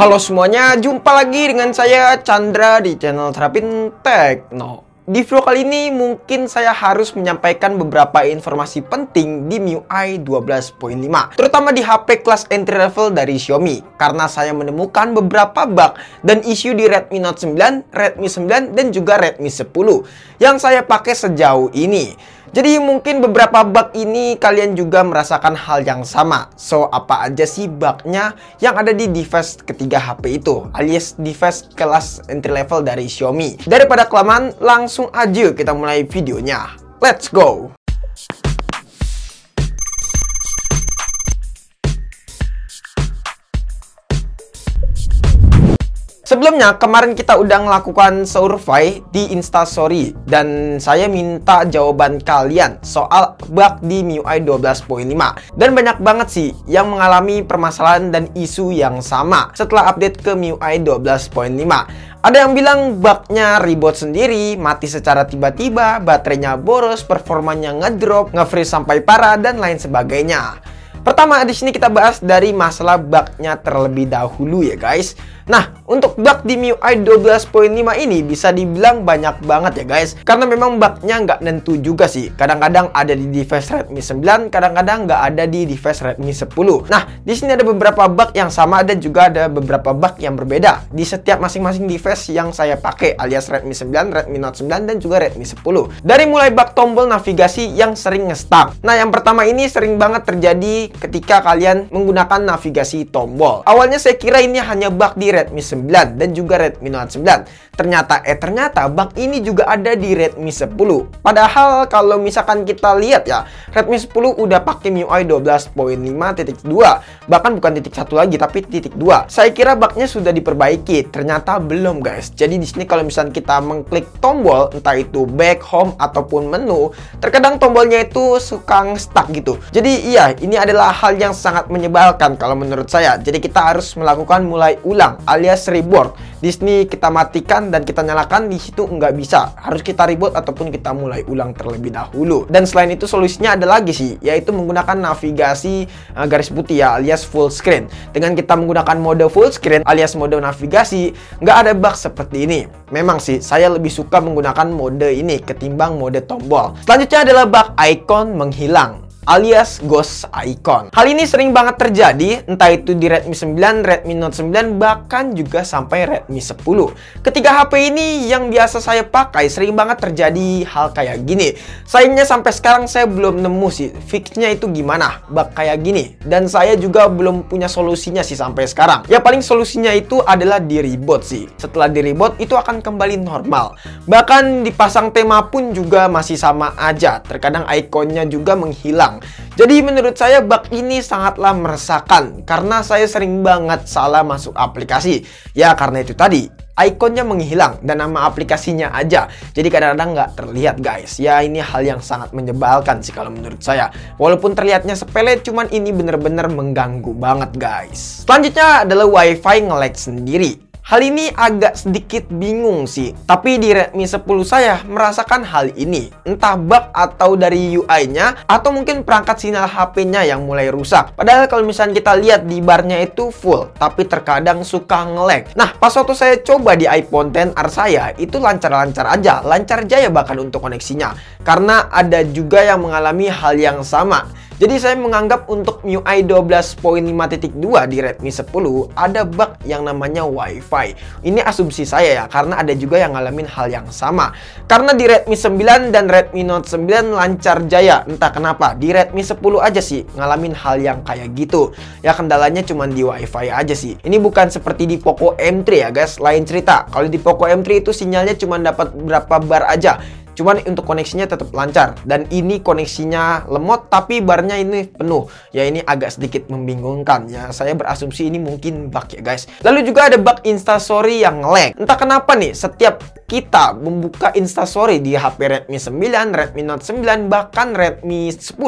Halo semuanya, jumpa lagi dengan saya Chandra di channel Terapin Tekno. Di video kali ini mungkin saya harus menyampaikan beberapa informasi penting di MIUI 12.5, terutama di HP kelas entry level dari Xiaomi, karena saya menemukan beberapa bug dan isu di Redmi Note 9, Redmi 9, dan juga Redmi 10 yang saya pakai sejauh ini. Jadi mungkin beberapa bug ini kalian juga merasakan hal yang sama. So, apa aja sih bugnya yang ada di device ketiga HP itu, alias device kelas entry level dari Xiaomi? Daripada kelamaan, langsung aja kita mulai videonya. Let's go! Sebelumnya, kemarin kita udah melakukan survei di Instastory dan saya minta jawaban kalian soal bug di MIUI 12.5. Dan banyak banget sih yang mengalami permasalahan dan isu yang sama setelah update ke MIUI 12.5. Ada yang bilang bugnya reboot sendiri, mati secara tiba-tiba, baterainya boros, performanya ngedrop, nge-freeze sampai parah, dan lain sebagainya. Pertama, di sini kita bahas dari masalah bugnya terlebih dahulu ya guys. Nah, untuk bug di MIUI 12.5 ini bisa dibilang banyak banget ya guys, karena memang bugnya nggak nentu juga sih. Kadang-kadang ada di device Redmi 9, kadang-kadang nggak ada di device Redmi 10. Nah, di sini ada beberapa bug yang sama dan juga ada beberapa bug yang berbeda di setiap masing-masing device yang saya pakai, alias Redmi 9, Redmi Note 9, dan juga Redmi 10. Dari mulai bug tombol navigasi yang sering nge-stuck. Nah, yang pertama ini sering banget terjadi ketika kalian menggunakan navigasi tombol. Awalnya saya kira ini hanya bug di Redmi 9 dan juga Redmi Note 9. Ternyata bug ini juga ada di Redmi 10. Padahal kalau misalkan kita lihat ya, Redmi 10 udah pakai MIUI 12.5.2, bahkan bukan titik 1 lagi tapi titik 2. Saya kira bugnya sudah diperbaiki, ternyata belum guys. Jadi di sini kalau misalkan kita mengklik tombol, entah itu back, home ataupun menu, terkadang tombolnya itu suka stuck gitu. Jadi iya, ini adalah hal yang sangat menyebalkan kalau menurut saya. Jadi kita harus melakukan mulai ulang alias reboot. Di sini kita matikan dan kita nyalakan, di situ nggak bisa. Harus kita reboot ataupun kita mulai ulang terlebih dahulu. Dan selain itu solusinya ada lagi sih, yaitu menggunakan navigasi garis putih ya, alias full screen. Dengan kita menggunakan mode full screen alias mode navigasi, nggak ada bug seperti ini. Memang sih saya lebih suka menggunakan mode ini ketimbang mode tombol. Selanjutnya adalah bug icon menghilang, alias ghost icon. Hal ini sering banget terjadi, entah itu di Redmi 9, Redmi Note 9, bahkan juga sampai Redmi 10. Ketiga HP ini yang biasa saya pakai sering banget terjadi hal kayak gini. Sayangnya sampai sekarang saya belum nemu sih fixnya itu gimana bug kayak gini, dan saya juga belum punya solusinya sih sampai sekarang. Ya paling solusinya itu adalah di reboot sih. Setelah di reboot itu akan kembali normal. Bahkan dipasang tema pun juga masih sama aja. Terkadang ikonnya juga menghilang. Jadi menurut saya bug ini sangatlah meresahkan karena saya sering banget salah masuk aplikasi. Ya karena itu tadi, ikonnya menghilang dan nama aplikasinya aja. Jadi kadang-kadang nggak terlihat guys. Ya ini hal yang sangat menyebalkan sih kalau menurut saya. Walaupun terlihatnya sepele, cuman ini bener-bener mengganggu banget guys. Selanjutnya adalah WiFi nge-lag sendiri. Hal ini agak sedikit bingung sih, tapi di Redmi 10 saya merasakan hal ini. Entah bug atau dari UI-nya, atau mungkin perangkat sinyal HP-nya yang mulai rusak. Padahal kalau misalnya kita lihat di barnya itu full, tapi terkadang suka nge-lag. Nah, pas waktu saya coba di iPhone XR saya, itu lancar-lancar aja, lancar jaya bahkan untuk koneksinya. Karena ada juga yang mengalami hal yang sama. Jadi saya menganggap untuk MIUI 12.5.2 di Redmi 10 ada bug yang namanya Wi-Fi. Ini asumsi saya ya, karena ada juga yang ngalamin hal yang sama. Karena di Redmi 9 dan Redmi Note 9 lancar jaya, entah kenapa. Di Redmi 10 aja sih ngalamin hal yang kayak gitu. Ya kendalanya cuma di Wi-Fi aja sih. Ini bukan seperti di Poco M3 ya guys, lain cerita. Kalau di Poco M3 itu sinyalnya cuma dapat berapa bar aja. Cuman untuk koneksinya tetap lancar. Dan ini koneksinya lemot tapi barnya ini penuh. Ya ini agak sedikit membingungkan ya. Saya berasumsi ini mungkin bug ya guys. Lalu juga ada bug Instastory yang lag. Entah kenapa nih, setiap kita membuka Instastory di HP Redmi 9, Redmi Note 9, bahkan Redmi 10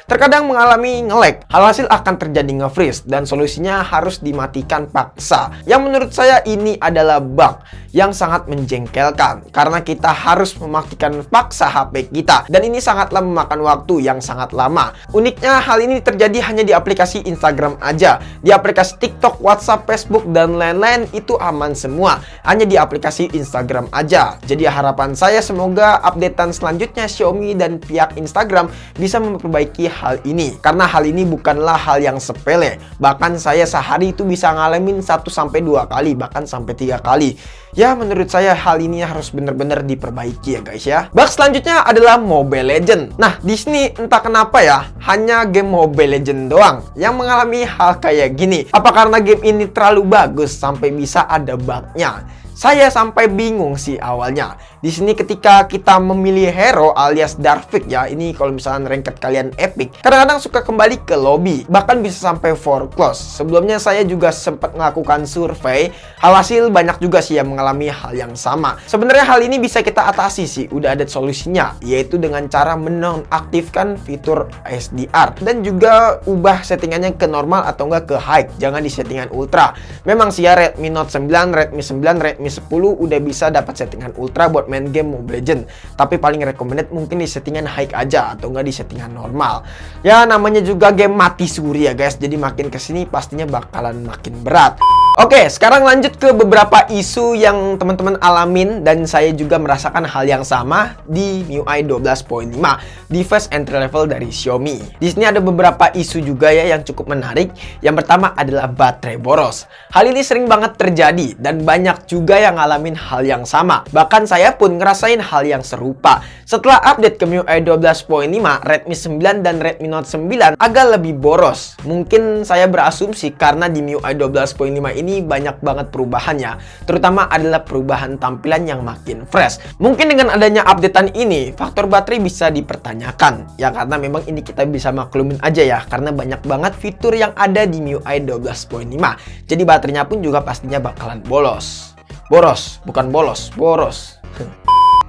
terkadang mengalami nge-lag. Alhasil akan terjadi nge-freeze dan solusinya harus dimatikan paksa. Yang menurut saya ini adalah bug yang sangat menjengkelkan karena kita harus mematikan paksa HP kita dan ini sangatlah memakan waktu yang sangat lama. Uniknya hal ini terjadi hanya di aplikasi Instagram aja. Di aplikasi TikTok, WhatsApp, Facebook, dan lain-lain itu aman semua. Hanya di aplikasi Instagram aja. Jadi harapan saya semoga updatean selanjutnya Xiaomi dan pihak Instagram bisa memperbaiki hal ini. Karena hal ini bukanlah hal yang sepele. Bahkan saya sehari itu bisa ngalamin 1-2 kali, bahkan sampai 3 kali. Ya menurut saya hal ini harus benar-benar diperbaiki ya guys ya. Bug selanjutnya adalah Mobile Legends. Nah di sini entah kenapa ya, hanya game Mobile Legends doang yang mengalami hal kayak gini. Apa karena game ini terlalu bagus sampai bisa ada bugnya? Saya sampai bingung sih awalnya. Di sini ketika kita memilih hero alias Darvik ya, ini kalau misalnya ranked kalian epic, kadang-kadang suka kembali ke lobby, bahkan bisa sampai for close. Sebelumnya saya juga sempat melakukan survei, alhasil banyak juga sih yang mengalami hal yang sama. Sebenarnya hal ini bisa kita atasi sih, udah ada solusinya, yaitu dengan cara menonaktifkan fitur SDR dan juga ubah settingannya ke normal atau enggak ke high, jangan di settingan ultra. Memang sih ya Redmi Note 9, Redmi 9, Redmi 10 udah bisa dapat settingan ultra buat main game Mobile Legends, tapi paling recommended mungkin di settingan high aja atau enggak di settingan normal. Ya namanya juga game mati suri ya guys, jadi makin kesini pastinya bakalan makin berat. Oke, sekarang lanjut ke beberapa isu yang teman-teman alamin dan saya juga merasakan hal yang sama di MIUI 12.5, device entry level dari Xiaomi. Di sini ada beberapa isu juga ya yang cukup menarik. Yang pertama adalah baterai boros. Hal ini sering banget terjadi dan banyak juga yang ngalamin hal yang sama. Bahkan saya pun ngerasain hal yang serupa. Setelah update ke MIUI 12.5, Redmi 9 dan Redmi Note 9 agak lebih boros. Mungkin saya berasumsi karena di MIUI 12.5 ini banyak banget perubahannya, terutama adalah perubahan tampilan yang makin fresh. Mungkin dengan adanya updatean ini, faktor baterai bisa dipertanyakan. Ya karena memang ini kita bisa maklumin aja ya, karena banyak banget fitur yang ada di MIUI 12.5. Jadi baterainya pun juga pastinya bakalan bolos. Boros, bukan bolos, boros.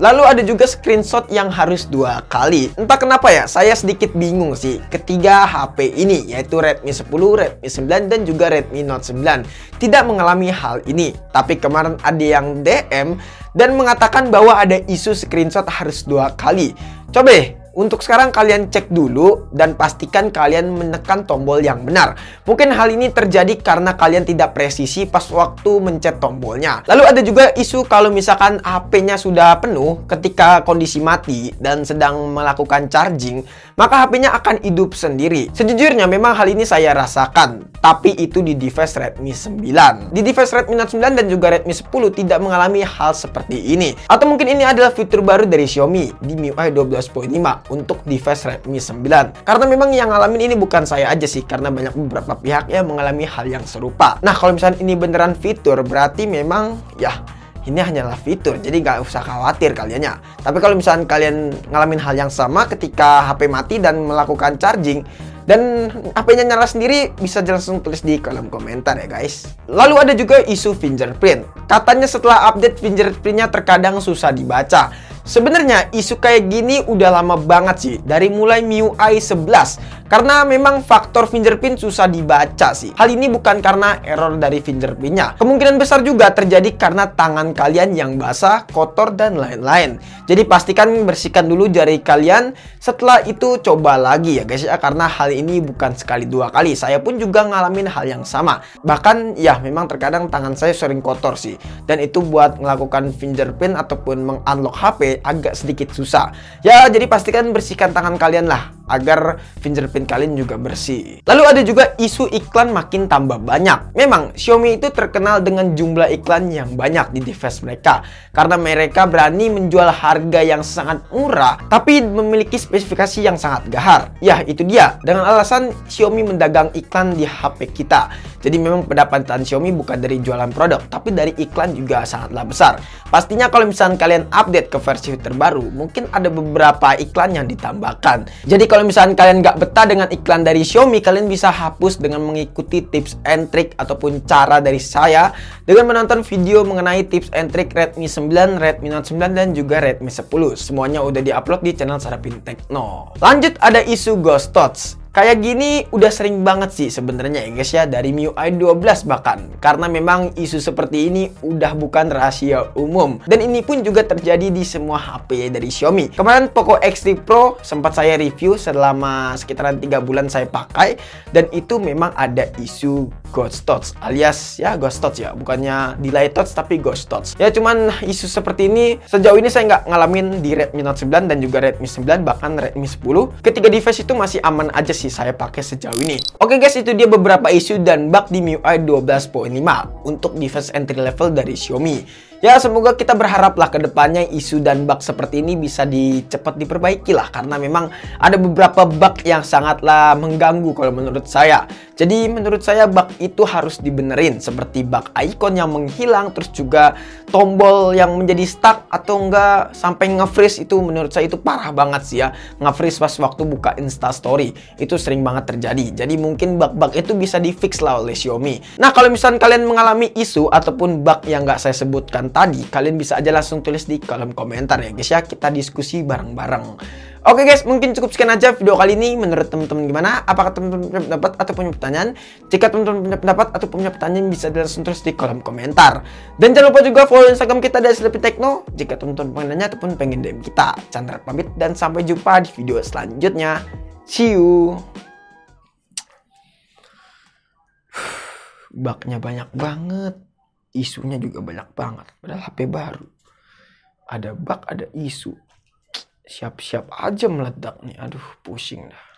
Lalu ada juga screenshot yang harus 2 kali. Entah kenapa ya, saya sedikit bingung sih ketiga HP ini, yaitu Redmi 10, Redmi 9, dan juga Redmi Note 9 tidak mengalami hal ini. Tapi kemarin ada yang DM dan mengatakan bahwa ada isu screenshot harus 2 kali. Coba untuk sekarang kalian cek dulu dan pastikan kalian menekan tombol yang benar. Mungkin hal ini terjadi karena kalian tidak presisi pas waktu mencet tombolnya. Lalu ada juga isu kalau misalkan HP-nya sudah penuh ketika kondisi mati dan sedang melakukan charging, maka HP-nya akan hidup sendiri. Sejujurnya memang hal ini saya rasakan, tapi itu di device Redmi 9. Di device Redmi Note 9 dan juga Redmi 10 tidak mengalami hal seperti ini. Atau mungkin ini adalah fitur baru dari Xiaomi di MIUI 12.5 untuk device Redmi 9. Karena memang yang ngalamin ini bukan saya aja sih, karena banyak beberapa pihak yang mengalami hal yang serupa. Nah kalau misalnya ini beneran fitur, berarti memang ya ini hanyalah fitur, jadi nggak usah khawatir kaliannya. Tapi kalau misalnya kalian ngalamin hal yang sama ketika HP mati dan melakukan charging dan HP-nya nyala sendiri, bisa langsung tulis di kolom komentar ya guys. Lalu ada juga isu fingerprint. Katanya setelah update fingerprintnya terkadang susah dibaca. Sebenarnya isu kayak gini udah lama banget sih, dari mulai MIUI 11. Karena memang faktor fingerprint susah dibaca sih. Hal ini bukan karena error dari fingerprintnya. Kemungkinan besar juga terjadi karena tangan kalian yang basah, kotor, dan lain-lain. Jadi pastikan bersihkan dulu jari kalian. Setelah itu coba lagi ya guys ya, karena hal ini bukan sekali 2 kali. Saya pun juga ngalamin hal yang sama. Bahkan ya memang terkadang tangan saya sering kotor sih. Dan itu buat melakukan fingerprint ataupun meng-unlock HP agak sedikit susah. Ya jadi pastikan bersihkan tangan kalian lah, agar fingerprint kalian juga bersih. Lalu ada juga isu iklan makin tambah banyak. Memang Xiaomi itu terkenal dengan jumlah iklan yang banyak di device mereka, karena mereka berani menjual harga yang sangat murah tapi memiliki spesifikasi yang sangat gahar. Ya itu dia, dengan alasan Xiaomi mendagang iklan di HP kita. Jadi memang pendapatan Xiaomi bukan dari jualan produk, tapi dari iklan juga sangatlah besar. Pastinya kalau misalnya kalian update ke versi terbaru, mungkin ada beberapa iklan yang ditambahkan. Jadi kalau kalau misalkan kalian nggak betah dengan iklan dari Xiaomi, kalian bisa hapus dengan mengikuti tips and trick ataupun cara dari saya dengan menonton video mengenai tips and trick Redmi 9, Redmi Note 9, dan juga Redmi 10. Semuanya udah diupload di channel Sarapin Tekno. Lanjut, ada isu Ghost Touch. Kayak gini udah sering banget sih sebenarnya ya guys ya, dari MIUI 12 bahkan. Karena memang isu seperti ini udah bukan rahasia umum. Dan ini pun juga terjadi di semua HP dari Xiaomi. Kemarin Poco X3 Pro sempat saya review selama sekitaran 3 bulan saya pakai. Dan itu memang ada isu Ghost Touch, alias ya Ghost Touch ya, bukannya delay touch tapi Ghost Touch. Ya cuman isu seperti ini sejauh ini saya nggak ngalamin di Redmi Note 9 dan juga Redmi 9, bahkan Redmi 10. Ketiga device itu masih aman aja sih saya pakai sejauh ini. Oke guys, itu dia beberapa isu dan bug di MIUI 12.5 untuk device entry level dari Xiaomi. Ya semoga kita berharaplah ke depannya isu dan bug seperti ini bisa cepat diperbaiki lah, karena memang ada beberapa bug yang sangatlah mengganggu kalau menurut saya. Jadi menurut saya bug itu harus dibenerin, seperti bug icon yang menghilang, terus juga tombol yang menjadi stuck atau enggak sampai nge-freeze. Itu menurut saya itu parah banget sih ya, nge-freeze pas waktu buka Instastory. Itu sering banget terjadi. Jadi mungkin bug-bug itu bisa di-fix lah oleh Xiaomi. Nah kalau misalnya kalian mengalami isu ataupun bug yang nggak saya sebutkan tadi, kalian bisa aja langsung tulis di kolom komentar ya guys ya, kita diskusi bareng-bareng. Oke guys, mungkin cukup sekian aja video kali ini. Menurut teman-teman gimana? Apakah teman-teman punya pendapat atau punya pertanyaan? Jika teman-teman punya pendapat atau punya pertanyaan, bisa langsung tulis di kolom komentar. Dan jangan lupa juga follow Instagram kita dari Sarapin Tekno jika teman-teman pengen nanya ataupun pengen DM kita. Chandra pamit dan sampai jumpa di video selanjutnya. See you. Bugnya banyak banget, isunya juga banyak banget. Padahal HP baru, ada bug, ada isu, siap-siap aja meledak nih. Aduh, pusing dah.